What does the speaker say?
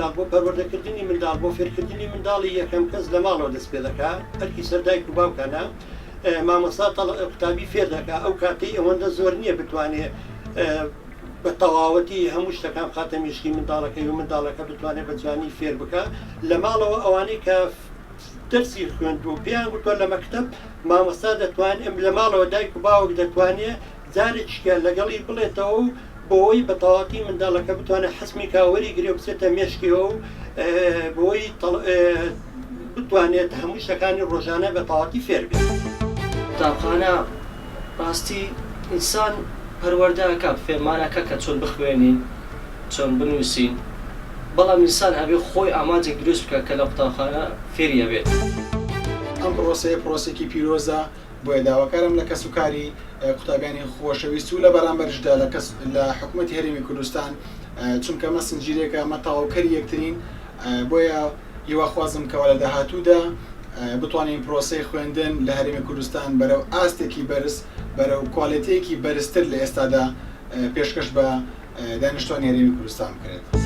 منداڵ بۆ پەروەردەکردنی منداڵ بۆ فێرکردنی منداڵی یەکەم کەس لە ماڵەوە دەست پێ دەکات ئەرکی سەردایک و باوکانە مامۆستا قوتابی فێر دەکات ئەو کاتی ئەوەندە زۆر نییە بتوانێت بە تەواوەتی هەموو شتەکان خاتە میشکی منداڵەکەی و منداڵەکە بتوانێت بە جوانی فێر بکە لە ماڵەوە ئەوانەی کە دەرسی خوێند و پێیان گوتووە لە مەکتەب مامۆستا دەتوانێت لە ماڵەوە دایک و باوک دەتوانێت جارێکیکە لەگەڵی بڵێتەوە و بۆی بە تەواوەتی منداڵەکە بتوانێت حەسمی کاوەری گرێ و بچێتە مێشکیەوە و بۆی بتوانێت هەموو شتەکانی ڕۆژانە بە تەواوەتی فێر بێت. قوتابخانە ڕاستی ئینسان پەروەردەکە فێرمانەکە کە چۆن بخوێنین چۆن بنووسین بەڵام ئینسان هەبێ خۆی ئامانجێک دروست بکە کە لە قوتابخانە فێریە بێت. ئەم پرۆسەیە پرۆسێکی پیرۆزە بۆیە داواکارم لە کەسوکاری قوتابیانی خۆشەویست و لە بەرامبەرشدا لە حکوومەتی هەرێمی کوردستان چونکە مە سنجیرێکە مە تەواوکەری یەکترین بۆیە هیواخوازم کەوە لە داهاتوودا بتوانین پرۆسەی خوێندن لە هەرێمی کوردستان بەرەو ئاستێکی بەرز بەرەو کواڵیتەیەکی بەرزتر لە ئێستادا پێشکەش بە دانیشتوانی هەرێمی کوردستان بکرێت.